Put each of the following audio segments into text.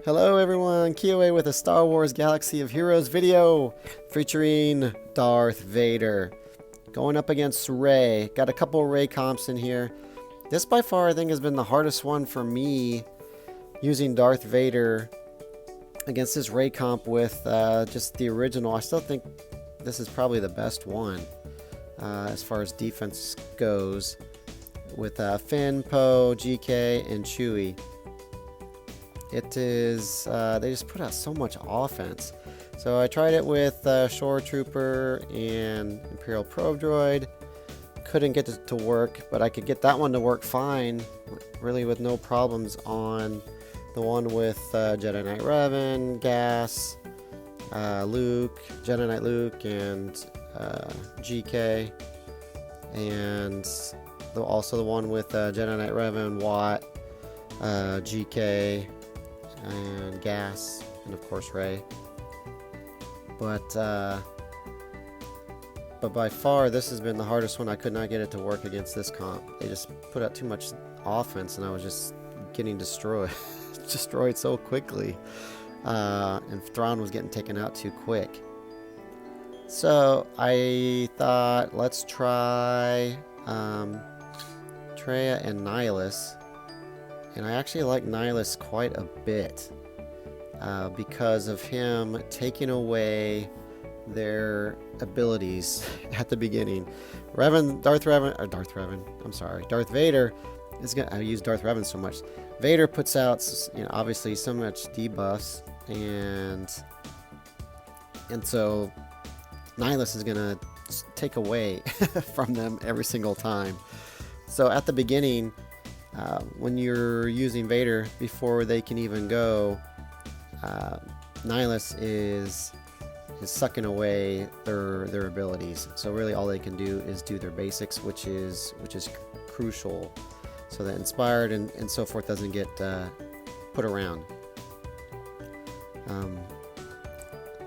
Hello everyone, Kioe with a Star Wars Galaxy of Heroes video featuring Darth Vader going up against Rey. Got a couple Rey comps in here. This by far I think has been the hardest one for me, using Darth Vader against this Rey comp with just the original. I still think this is probably the best one as far as defense goes, with Finn, Poe, GK, and Chewie. It is, they just put out so much offense. So I tried it with Shore Trooper and Imperial Probe Droid. Couldn't get it to work, but I could get that one to work fine, really with no problems on the one with Jedi Knight Revan, Gas, Luke, Jedi Knight Luke, and GK. And also the one with Jedi Knight Revan, Watt, GK, and Gas, and of course Rey. But by far this has been the hardest one. I could not get it to work against this comp. They just put out too much offense and I was just getting destroyed so quickly, and Thrawn was getting taken out too quick. So I thought, let's try Traya and Nihilus. And I actually like Nihilus quite a bit because of him taking away their abilities at the beginning. Darth Vader is gonna. I use Darth Revan so much. Vader puts out, obviously so much debuffs, and so Nihilus is gonna take away from them every single time. So at the beginning, when you're using Vader before they can even go, Nihilus is sucking away their abilities. So really all they can do is do their basics, which is crucial, so that Inspired and so forth doesn't get put around.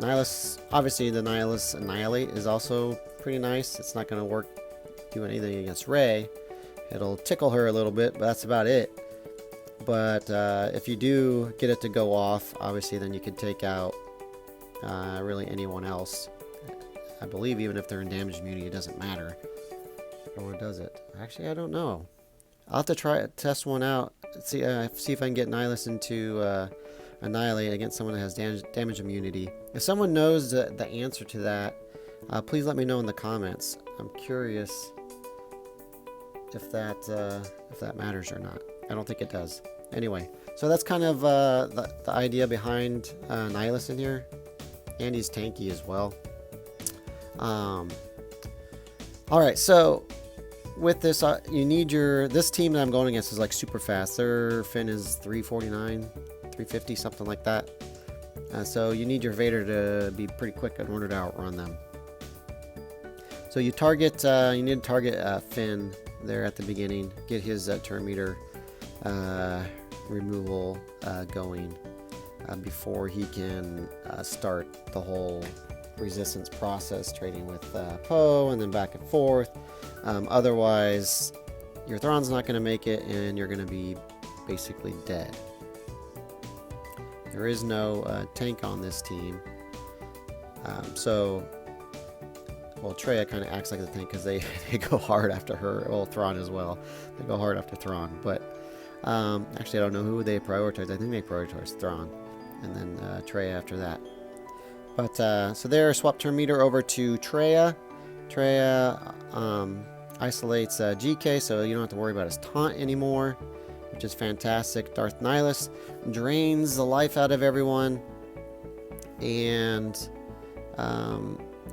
Nihilus, obviously the Nihilus Annihilate is also pretty nice. It's not going to do anything against Rey. It'll tickle her a little bit, but that's about it. But if you do get it to go off, obviously then you can take out really anyone else. I believe even if they're in damage immunity, it doesn't matter. Or does it? Actually, I don't know. I'll have to test one out. See if I can get Nihilus into Annihilate against someone that has damage immunity. If someone knows the answer to that, please let me know in the comments. I'm curious if that matters or not. I don't think it does. Anyway, so that's kind of the idea behind Nihilus in here. And he's tanky as well. Alright, so with this, you need this team that I'm going against is like super fast. Their Finn is 349, 350, something like that. So you need your Vader to be pretty quick in order to outrun them. So you need to target Finn there at the beginning, get his turn meter removal going before he can start the whole resistance process, trading with Poe and then back and forth. Otherwise your Thrawn's not going to make it and you're going to be basically dead. There is no tank on this team, well, Traya kind of acts like the tank because they go hard after her. Well, Thrawn as well. They go hard after Thrawn. But actually, I don't know who they prioritize. I think they prioritize Thrawn. And then Traya after that. But so there, swap turn meter over to Traya. Traya isolates GK, so you don't have to worry about his taunt anymore, which is fantastic. Darth Nihilus drains the life out of everyone. And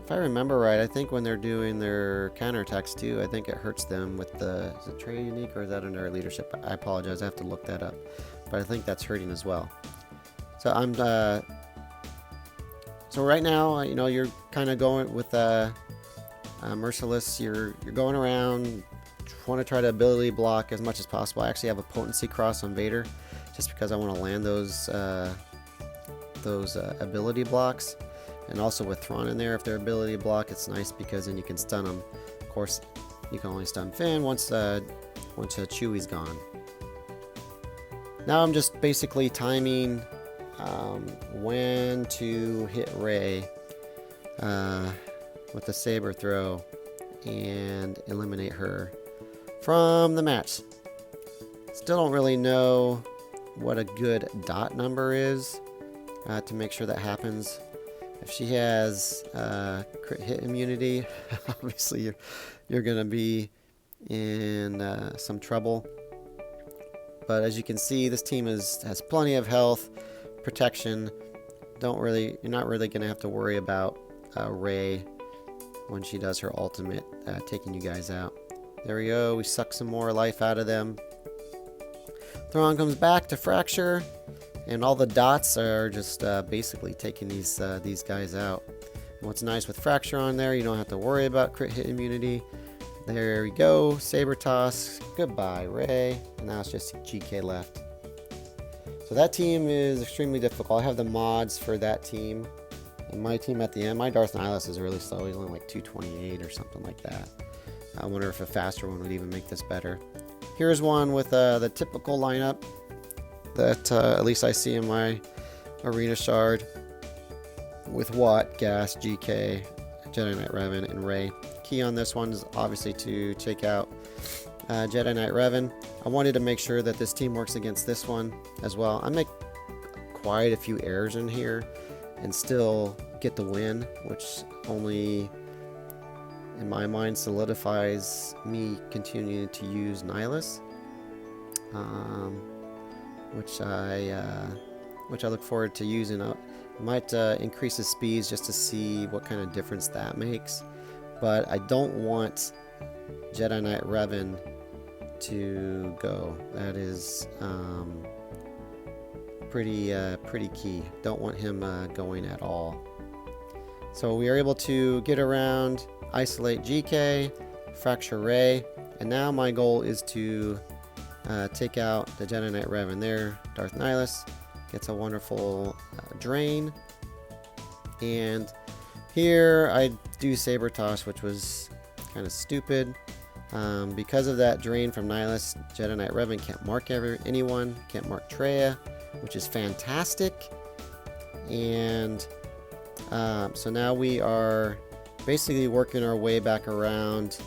if I remember right, I think when they're doing their counterattacks too, I think it hurts them with is it Traya unique or is that under leadership? I apologize, I have to look that up. But I think that's hurting as well. So so right now, you're kind of going with Merciless. You're going around, want to try to ability block as much as possible. I actually have a potency cross on Vader, just because I want to land those ability blocks. And also with Thrawn in there, if they're ability block, it's nice because then you can stun them. Of course, you can only stun Finn once Chewie's gone. Now I'm just basically timing when to hit Rey with the saber throw and eliminate her from the match. Still don't really know what a good dot number is to make sure that happens. If she has crit hit immunity, obviously you're going to be in some trouble. But as you can see, this team has plenty of health, protection. You're not really going to have to worry about Rey when she does her ultimate, taking you guys out. There we go. We suck some more life out of them. Thrawn comes back to Fracture, and all the dots are just basically taking these guys out. And what's nice with Fracture on there, you don't have to worry about crit hit immunity. There we go. Saber toss. Goodbye, Rey. And now it's just GK left. So that team is extremely difficult. I have the mods for that team. And my team at the end, my Darth Nihilus is really slow. He's only like 228 or something like that. I wonder if a faster one would even make this better. Here's one with the typical lineup that at least I see in my arena shard with Watt, Gas, GK, Jedi Knight Revan, and Rey. Key on this one is obviously to take out Jedi Knight Revan. I wanted to make sure that this team works against this one as well. I make quite a few errors in here and still get the win, which only in my mind solidifies me continuing to use Nihilus, which I look forward to using. I might increase his speeds just to see what kind of difference that makes, but I don't want Jedi Knight Revan to go. That is pretty key. Don't want him going at all. So we are able to get around, isolate GK, fracture Rey, and now my goal is to take out the Jedi Knight Revan there. Darth Nihilus gets a wonderful drain, and here I do Saber Toss, which was kind of stupid. Because of that drain from Nihilus, Jedi Knight Revan can't mark anyone, can't mark Traya, which is fantastic. And so now we are basically working our way back around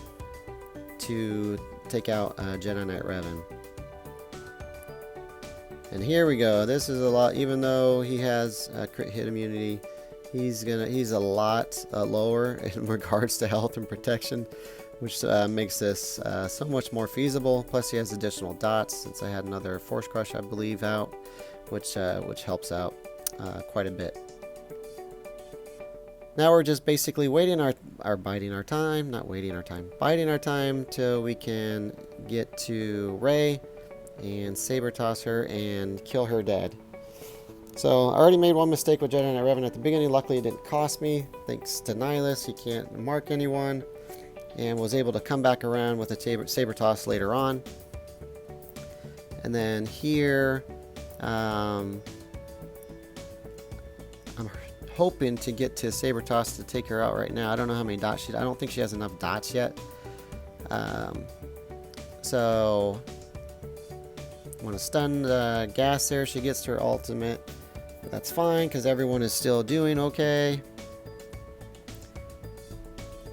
to take out Jedi Knight Revan. And here we go. This is a lot, even though he has crit hit immunity, he's a lot lower in regards to health and protection, which makes this so much more feasible. Plus he has additional dots, since I had another Force Crush, I believe, out, which helps out quite a bit. Now we're just basically biding our time till we can get to Rey and Saber Toss her and kill her dead. So I already made one mistake with Jedi Knight Revan at the beginning. Luckily it didn't cost me, thanks to Nihilus. He can't mark anyone, and was able to come back around with a Saber Toss later on. And then here I'm hoping to get to Saber Toss to take her out right now. I don't know how many dots I don't think she has enough dots yet. So I want to stun the gas there. She gets her ultimate. But that's fine because everyone is still doing okay.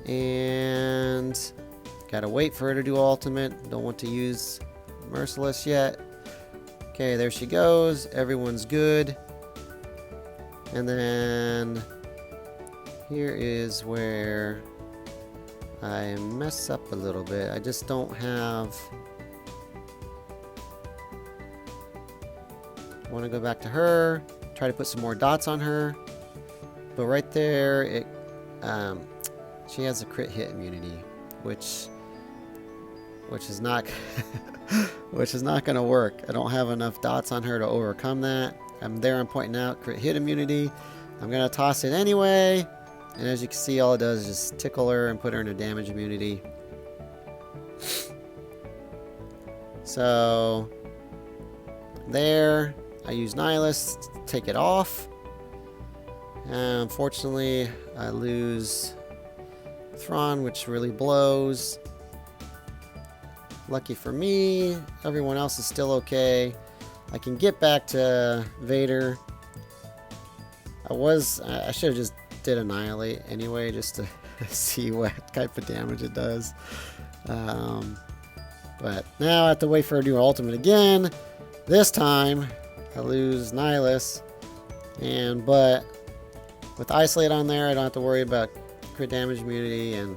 And gotta wait for her to do ultimate. Don't want to use Merciless yet. Okay, there she goes. Everyone's good. And then here is where I mess up a little bit. I just don't have... I want to go back to her, try to put some more dots on her. But right there, she has a crit hit immunity, which is not which is not going to work. I don't have enough dots on her to overcome that. I'm pointing out crit hit immunity. I'm going to toss it anyway. And as you can see, all it does is just tickle her and put her in a damage immunity. So there, I use Nihilus to take it off. And unfortunately, I lose Thrawn, which really blows. Lucky for me, everyone else is still okay. I can get back to Vader I should have just did Annihilate anyway, just to see what type of damage it does. But now I have to wait for a new ultimate again. This time I lose Nihilus, but with Isolate on there, I don't have to worry about crit damage immunity, and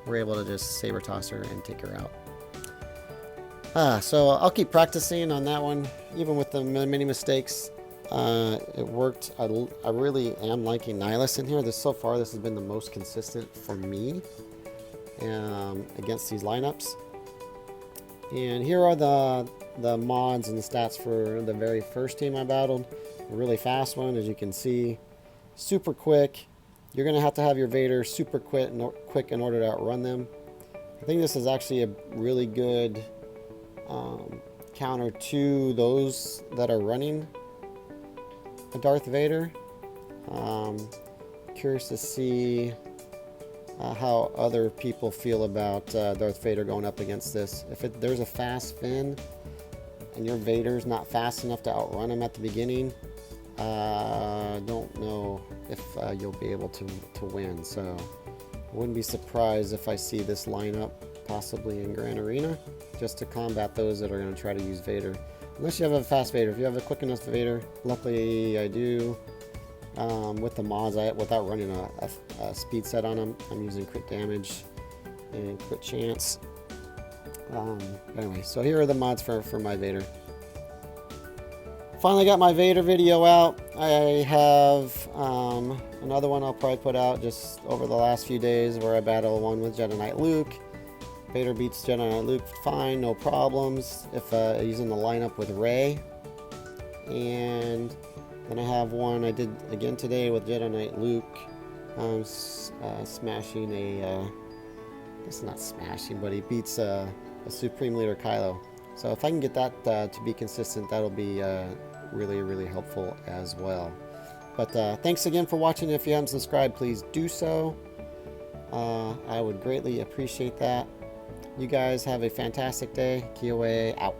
we're able to just Saber Toss her and take her out. So I'll keep practicing on that one, even with the many mistakes. It worked. I really am liking Nihilus in here. So far, this has been the most consistent for me against these lineups. And here are the mods and the stats for the very first team I battled. A really fast one, as you can see. Super quick. You're going to have your Vader super quick in order to outrun them. I think this is actually a really good counter to those that are running a Darth Vader. Curious to see how other people feel about Darth Vader going up against this. If there's a fast Finn and your Vader's not fast enough to outrun him at the beginning, don't know if you'll be able to win. So I wouldn't be surprised if I see this lineup possibly in Grand Arena, just to combat those that are going to try to use Vader. Unless you have a fast Vader. If you have a quick enough Vader, luckily I do. With the mods, without running a speed set on them, I'm using crit damage and crit chance. Anyway, so here are the mods for my Vader. Finally got my Vader video out. I have another one I'll probably put out just over the last few days, where I battle one with Jedi Knight Luke. Vader beats Jedi Knight Luke fine, no problems, if using the lineup with Rey. And then I have one I did again today with Jedi Knight Luke, smashing it's not smashing, but he beats a Supreme Leader Kylo. So if I can get that to be consistent, that'll be really, really helpful as well. But thanks again for watching. If you haven't subscribed, please do so. I would greatly appreciate that. You guys have a fantastic day. KOA out.